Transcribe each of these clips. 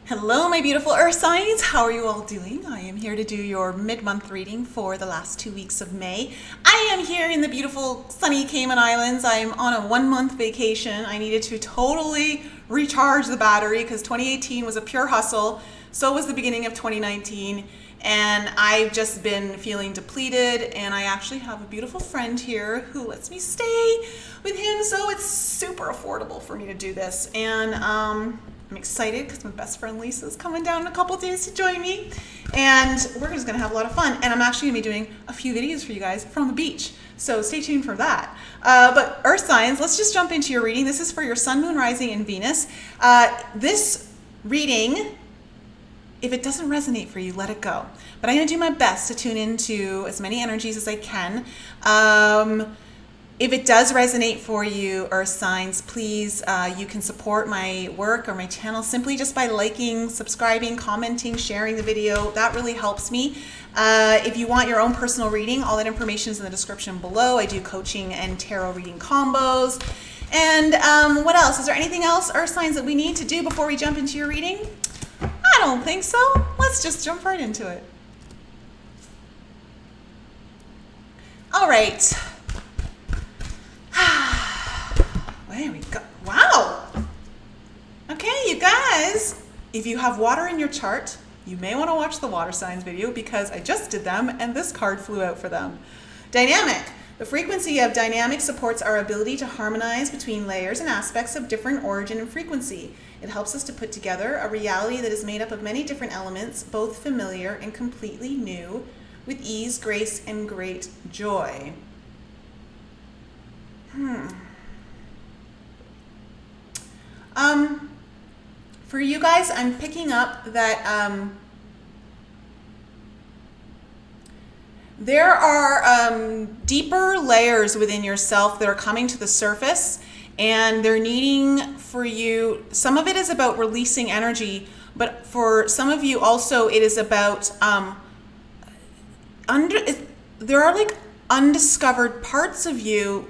Hello, my beautiful earth signs. How are you all doing? I am here to do your mid-month reading for the last 2 weeks of May. I am here in the beautiful sunny Cayman Islands. I am on a 1-month vacation. I needed to totally recharge the battery because 2018 was a pure hustle. So was the beginning of 2019. And I've just been feeling depleted, and I actually have a beautiful friend here who lets me stay with him, so it's super affordable for me to do this. And I'm excited because my best friend Lisa is coming down in a couple days to join me, and we're just gonna have a lot of fun. And I'm actually gonna be doing a few videos for you guys from the beach, so stay tuned for that. But earth signs, let's just jump into your reading. This is for your sun, moon, rising, and Venus. This reading, if it doesn't resonate for you, let it go. But I'm going to do my best to tune into as many energies as I can. If it does resonate for you, earth signs, please, you can support my work or my channel simply just by liking, subscribing, commenting, sharing the video. That really helps me. If you want your own personal reading, all that information is in the description below. I do coaching and tarot reading combos. And what else? Is there anything else, earth signs, that we need to do before we jump into your reading? I don't think so. Let's just jump right into it. All right. There we go. Wow. Okay, you guys, if you have water in your chart, you may want to watch the water signs video because I just did them and this card flew out for them. Dynamic. The frequency of dynamic supports our ability to harmonize between layers and aspects of different origin and frequency. It helps us to put together a reality that is made up of many different elements, both familiar and completely new, with ease, grace, and great joy. For you guys, I'm picking up that there are deeper layers within yourself that are coming to the surface, and they're needing for you, some of it is about releasing energy, but for some of you also it is about, there are like undiscovered parts of you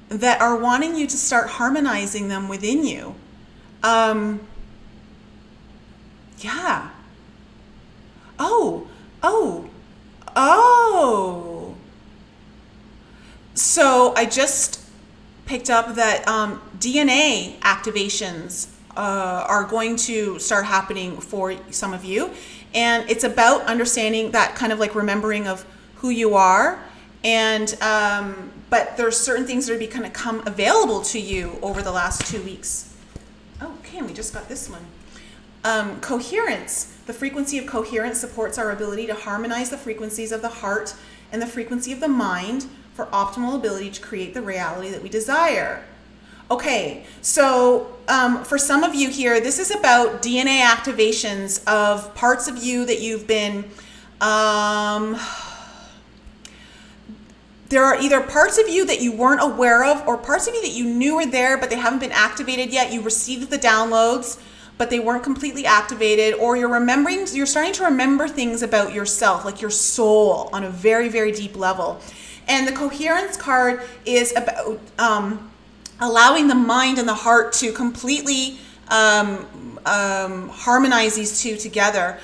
that are wanting you to start harmonizing them within you. Yeah. Oh. So I just picked up that DNA activations are going to start happening for some of you. And it's about understanding that kind of like remembering of who you are. And but there's certain things that are going to come available to you over the last 2 weeks. Okay, and we just got this one. Coherence. The frequency of coherence supports our ability to harmonize the frequencies of the heart and the frequency of the mind for optimal ability to create the reality that we desire. Okay, so for some of you here, this is about DNA activations of parts of you that you've been, there are either parts of you that you weren't aware of or parts of you that you knew were there, but they haven't been activated yet. You received the downloads, but they weren't completely activated, or you're starting to remember things about yourself, like your soul on a very, very deep level. And the coherence card is about allowing the mind and the heart to completely harmonize these two together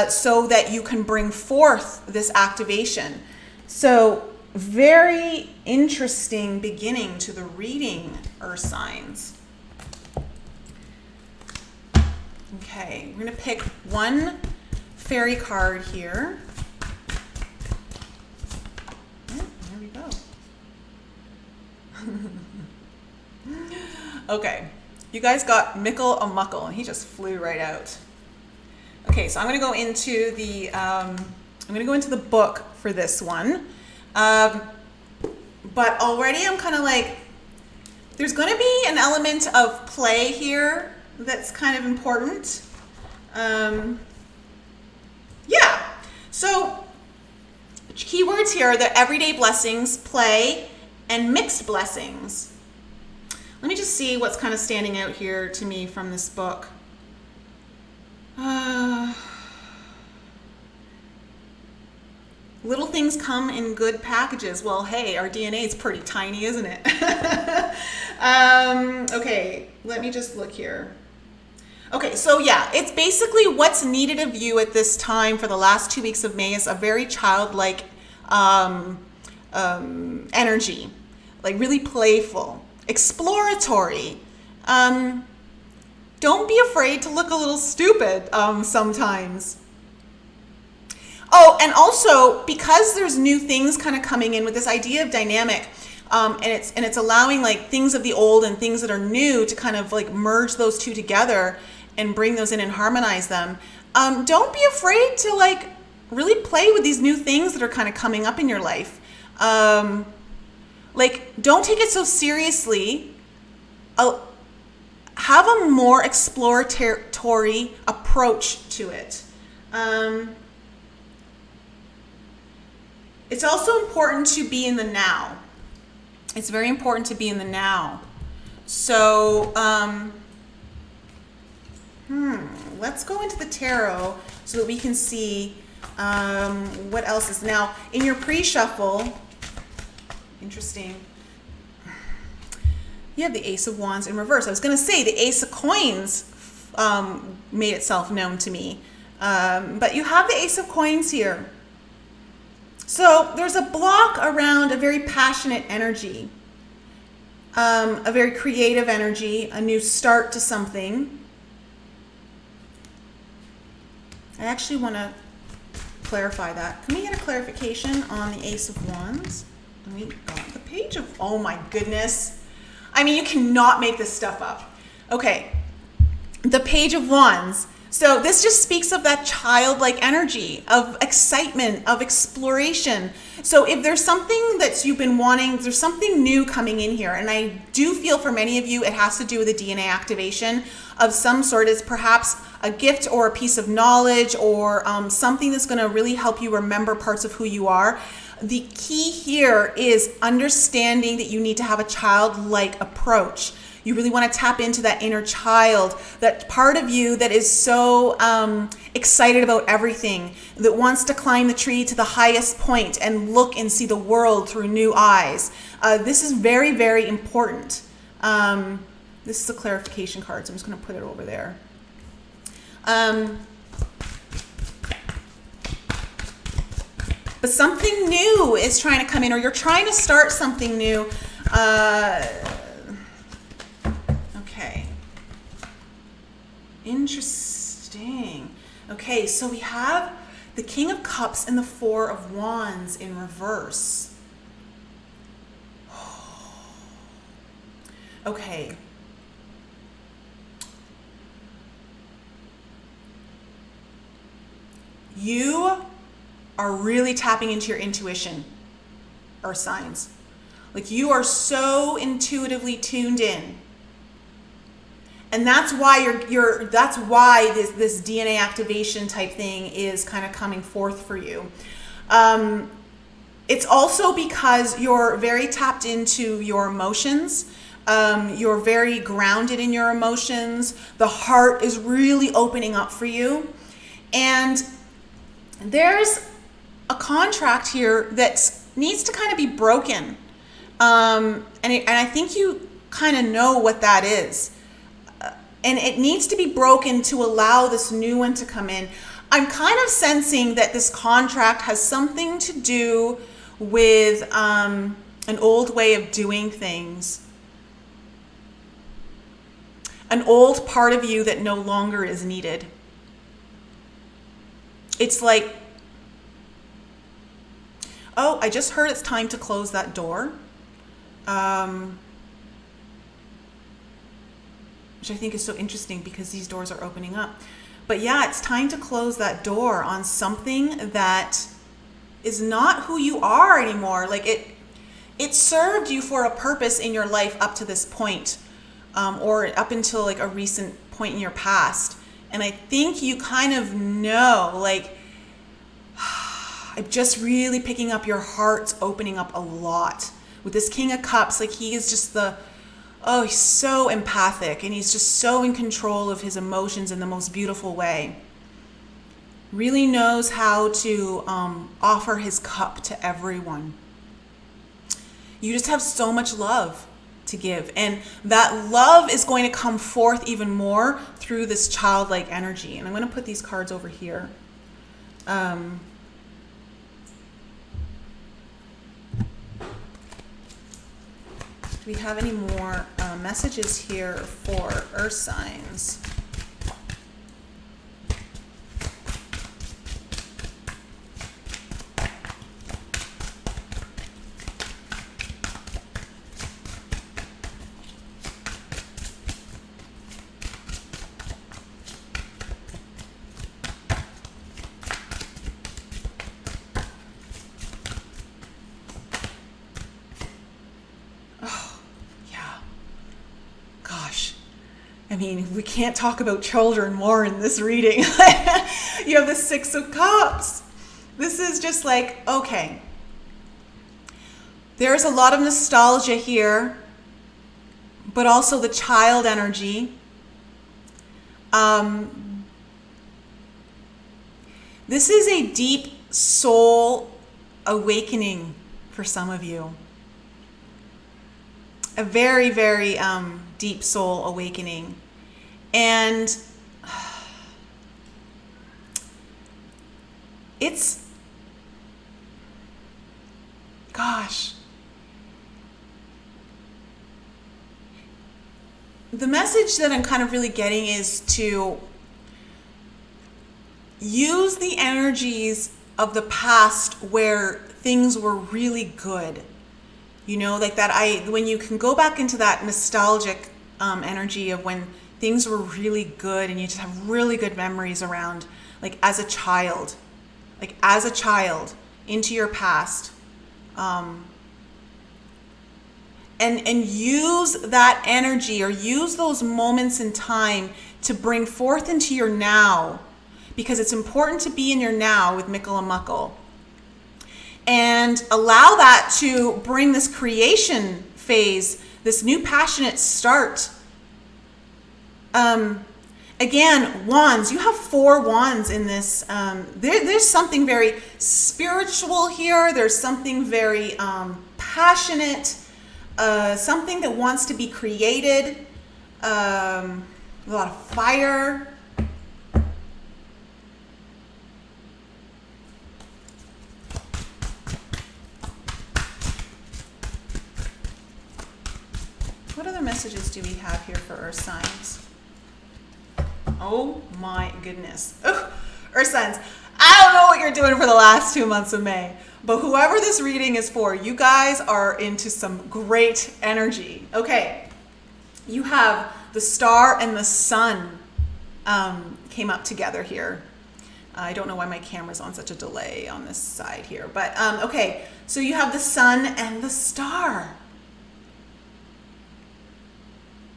so that you can bring forth this activation. So very interesting beginning to the reading, earth signs. Okay, we're going to pick one fairy card here. Oh, there we go. Okay, you guys got Mickle a Muckle, and he just flew right out. Okay, so I'm going to go into the book for this one. But already I'm kind of like, there's going to be an element of play here that's kind of important. Yeah, so keywords here are the everyday blessings, play, and mixed blessings. Let me just see what's kind of standing out here to me from this book. Little things come in good packages. Well, hey, our DNA is pretty tiny, isn't it? Okay, let me just look here. Okay, so yeah, it's basically what's needed of you at this time for the last 2 weeks of May is a very childlike energy, like really playful, exploratory. Don't be afraid to look a little stupid sometimes. Oh, and also because there's new things kind of coming in with this idea of dynamic, and it's allowing like things of the old and things that are new to kind of like merge those two together and bring those in and harmonize them. Don't be afraid to like really play with these new things that are kind of coming up in your life. Like, don't take it so seriously. Have a more exploratory approach to it. It's also important to be in the now. It's very important to be in the now. So, let's go into the tarot so that we can see what else is now in your pre-shuffle. Interesting. You have the Ace of Wands in reverse. I was going to say the Ace of Coins made itself known to me, but you have the Ace of Coins here. So there's a block around a very passionate energy, a very creative energy, a new start to something. I actually want to clarify that. Can we get a clarification on the Ace of Wands? And we got the Page of, oh my goodness. I mean, you cannot make this stuff up. Okay, the Page of Wands. So this just speaks of that childlike energy, of excitement, of exploration. So if there's something that you've been wanting, there's something new coming in here. And I do feel for many of you, it has to do with a DNA activation of some sort. It's perhaps a gift or a piece of knowledge or something that's going to really help you remember parts of who you are. The key here is understanding that you need to have a childlike approach. You really want to tap into that inner child, that part of you that is so excited about everything, that wants to climb the tree to the highest point and look and see the world through new eyes. This is very, very important. This is a clarification card, so I'm just going to put it over there. But something new is trying to come in, or you're trying to start something new. Okay. Interesting. Okay, so we have the King of Cups and the Four of Wands in reverse. Okay. You are really tapping into your intuition, or signs. Like you are so intuitively tuned in. And that's why that's why this DNA activation type thing is kind of coming forth for you. It's also because you're very tapped into your emotions. You're very grounded in your emotions. The heart is really opening up for you. And there's a contract here that needs to kind of be broken. And I think you kind of know what that is. And it needs to be broken to allow this new one to come in. I'm kind of sensing that this contract has something to do with an old way of doing things. An old part of you that no longer is needed. It's like, oh, I just heard it's time to close that door. Which I think is so interesting because these doors are opening up. But yeah, it's time to close that door on something that is not who you are anymore. Like it served you for a purpose in your life up to this point, or up until like a recent point in your past. And I think you kind of know, like, I'm just really picking up your heart's opening up a lot. With this King of Cups, like he is just he's so empathic and he's just so in control of his emotions in the most beautiful way. Really knows how to offer his cup to everyone. You just have so much love to give. And that love is going to come forth even more through this childlike energy. And I'm going to put these cards over here. Do we have any more messages here for earth signs? I mean, we can't talk about children more in this reading. You have the Six of Cups. This is just like, okay. There's a lot of nostalgia here, but also the child energy. This is a deep soul awakening for some of you. A very, very deep soul awakening. And it's, gosh. The message that I'm kind of really getting is to use the energies of the past where things were really good. You know, like that when you can go back into that nostalgic energy of when things were really good and you just have really good memories around, like as a child, into your past. And use that energy or use those moments in time to bring forth into your now, because it's important to be in your now with Mickle and Muckle. And allow that to bring this creation phase, this new passionate start. Again, wands. You have 4 wands in this. There's something very spiritual here. There's something very passionate. Something that wants to be created. A lot of fire. What other messages do we have here for earth signs? Oh my goodness. Ugh. Earth signs, I don't know what you're doing for the last 2 months of May, but whoever this reading is for, you guys are into some great energy. Okay, you have the star and the sun came up together here. I don't know why my camera's on such a delay on this side here, but okay, so you have the sun and the star.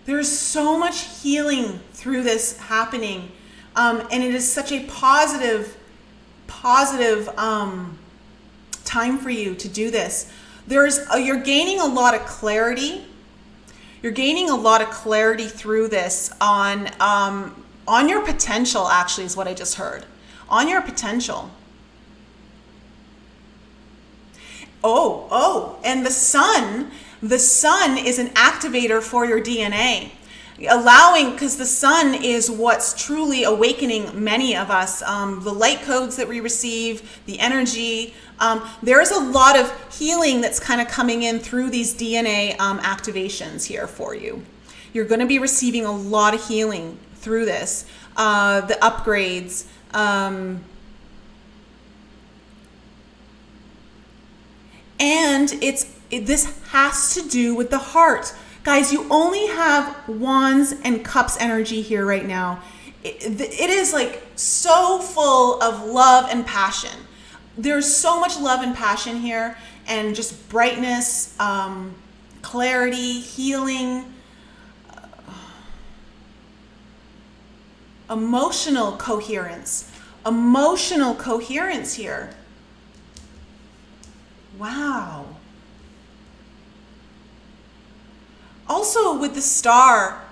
There's so much healing through this happening, and it is such a positive time for you to do this. You're gaining a lot of clarity. You're gaining a lot of clarity through this on your potential. Actually, is what I just heard. On your potential. Oh, and the sun. The sun is an activator for your DNA, because the sun is what's truly awakening many of us. The light codes that we receive, the energy. There's a lot of healing that's kind of coming in through these DNA activations here for you. You're going to be receiving a lot of healing through this. The upgrades. And this has to do with the heart. Guys, you only have wands and cups energy here right now. It is like so full of love and passion. There's so much love and passion here, and just brightness, clarity, healing, emotional coherence here. Wow. Also with the star,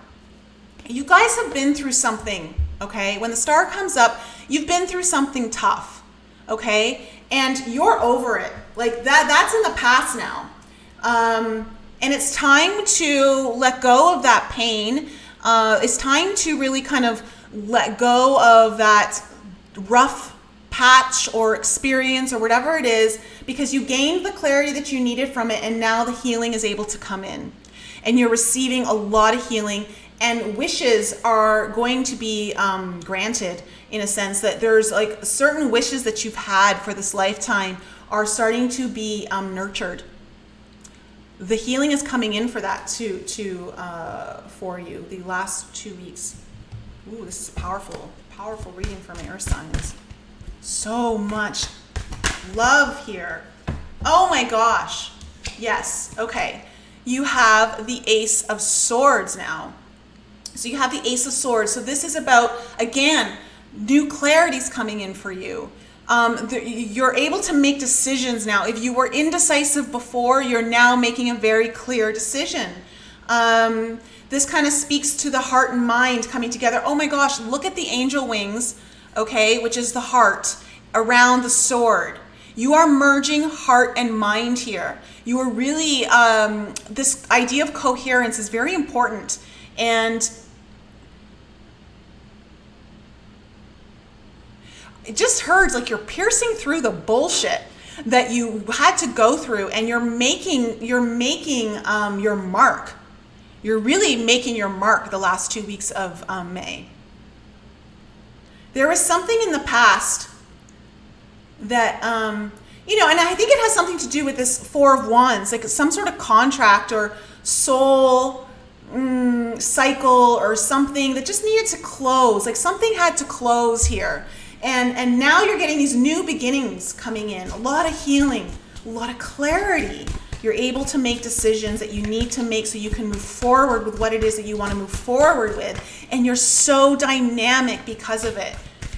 you guys have been through something, okay? When the star comes up, you've been through something tough, okay? And you're over it. Like that's in the past now. And it's time to let go of that pain. It's time to really kind of let go of that rough patch or experience or whatever it is, because you gained the clarity that you needed from it, and now the healing is able to come in. And you're receiving a lot of healing, and wishes are going to be granted, in a sense that there's like certain wishes that you've had for this lifetime are starting to be nurtured. The healing is coming in for that too, for you the last 2 weeks. Ooh, this is a powerful reading for my earth signs. So much love here. Oh my gosh. Yes. Okay. You have the Ace of Swords now. So you have the Ace of Swords. So this is about, again, new clarity's coming in for you. You're able to make decisions now. If you were indecisive before, you're now making a very clear decision. This kind of speaks to the heart and mind coming together. Oh my gosh, look at the angel wings, okay, which is the heart around the sword. You are merging heart and mind here. You are really, this idea of coherence is very important. And it just hurts like you're piercing through the bullshit that you had to go through, and you're making your mark. You're really making your mark the last 2 weeks of May. There was something in the past that, you know, and I think it has something to do with this Four of Wands, like some sort of contract or soul cycle or something that just needed to close. Like something had to close here. And now you're getting these new beginnings coming in, a lot of healing, a lot of clarity. You're able to make decisions that you need to make so you can move forward with what it is that you want to move forward with. And you're so dynamic because of it.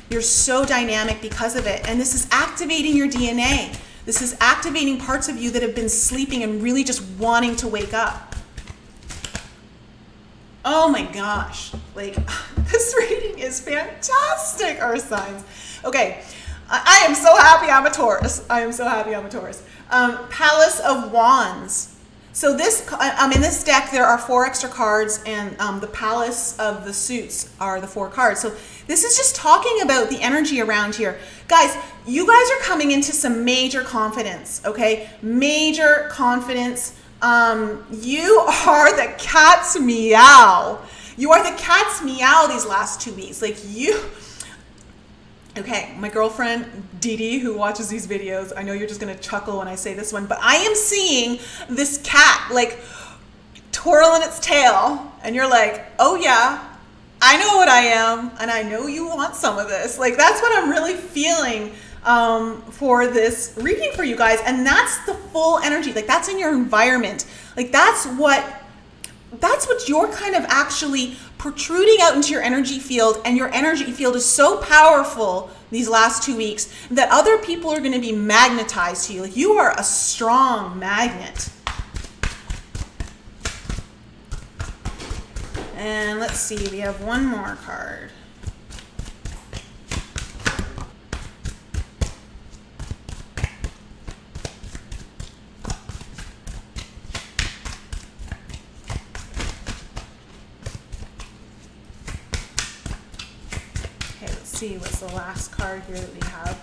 You're so dynamic because of it. And this is activating your DNA. This is activating parts of you that have been sleeping and really just wanting to wake up. Oh my gosh, like this reading is fantastic, earth signs. Okay, I am so happy I'm a Taurus. I am so happy I'm a Taurus. Palace of Wands. So this, in this deck, there are 4 extra cards, and the Palace of the Suits are the 4 cards. So this is just talking about the energy around here. Guys, you guys are coming into some major confidence, okay? Major confidence. You are the cat's meow. You are the cat's meow these last 2 weeks. Like you, okay, my girlfriend Dee Dee, who watches these videos, I know you're just gonna chuckle when I say this one, but I am seeing this cat like twirling its tail, and you're like, oh yeah, I know what I am, and I know you want some of this. Like that's what I'm really feeling for this reading for you guys. And that's the full energy. Like that's in your environment. Like that's what you're kind of actually protruding out into your energy field. And your energy field is so powerful these last 2 weeks that other people are going to be magnetized to you. Like you are a strong magnet. And let's see, we have one more card. See what's the last card here that we have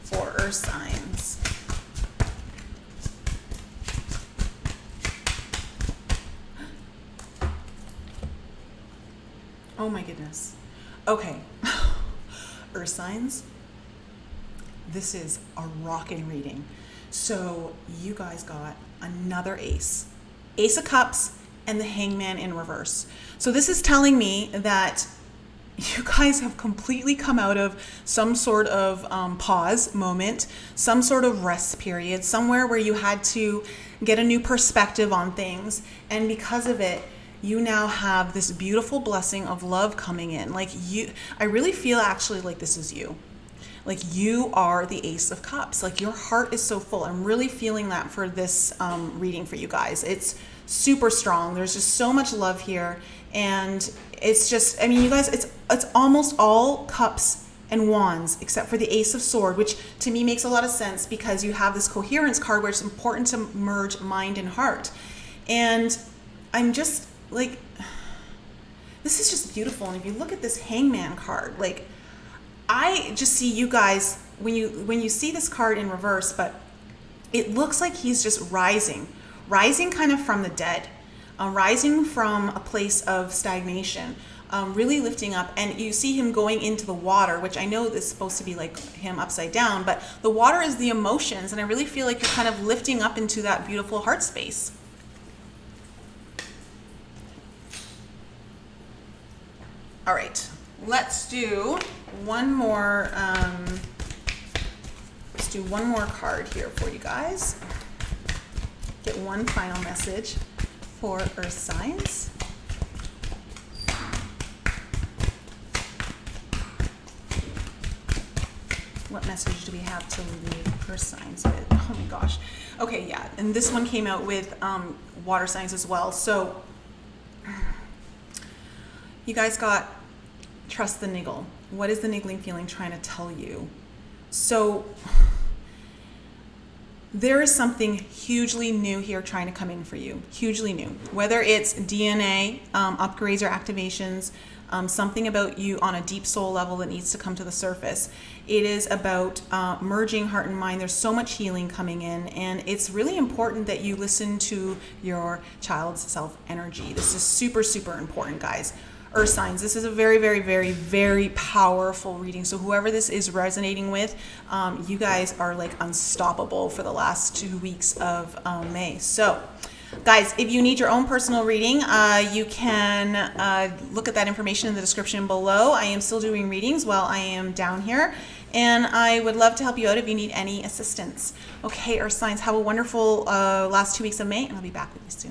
for earth signs. Oh my goodness. Okay. Earth signs. This is a rockin' reading. So you guys got another ace. Ace of Cups and the Hangman in reverse. So this is telling me that you guys have completely come out of some sort of pause moment, some sort of rest period, somewhere where you had to get a new perspective on things. And because of it, you now have this beautiful blessing of love coming in. Like I really feel actually like this is you. Like you are the Ace of Cups. Like your heart is so full. I'm really feeling that for this reading for you guys. It's super strong. There's just so much love here. And it's just, I mean, you guys, it's almost all cups and wands except for the Ace of Sword, which to me makes a lot of sense because you have this coherence card where it's important to merge mind and heart. And I'm just like, this is just beautiful. And if you look at this Hangman card, like, I just see you guys, when you see this card in reverse, but it looks like he's just rising kind of from the dead, rising from a place of stagnation, really lifting up. And you see him going into the water, which I know is supposed to be like him upside down, but the water is the emotions. And I really feel like you're kind of lifting up into that beautiful heart space. All right, let's do one more. Let's do one more card here for you guys. Get one final message for Earth signs. What message do we have to leave Earth signs with? Oh my gosh. Okay, yeah, and this one came out with water signs as well. So you guys got trust the niggle. What is the niggling feeling trying to tell you? So there is something hugely new here trying to come in for you, hugely new. Whether it's DNA upgrades or activations, something about you on a deep soul level that needs to come to the surface. It is about merging heart and mind. There's so much healing coming in, and it's really important that you listen to your child's self energy. This is super, super important, guys. Earth signs, this is a very, very, very, very powerful reading. So whoever this is resonating with, you guys are like unstoppable for the last 2 weeks of May. So guys, if you need your own personal reading, you can look at that information in the description below. I am still doing readings while I am down here, and I would love to help you out if you need any assistance. Okay, Earth signs, have a wonderful last 2 weeks of May, and I'll be back with you soon.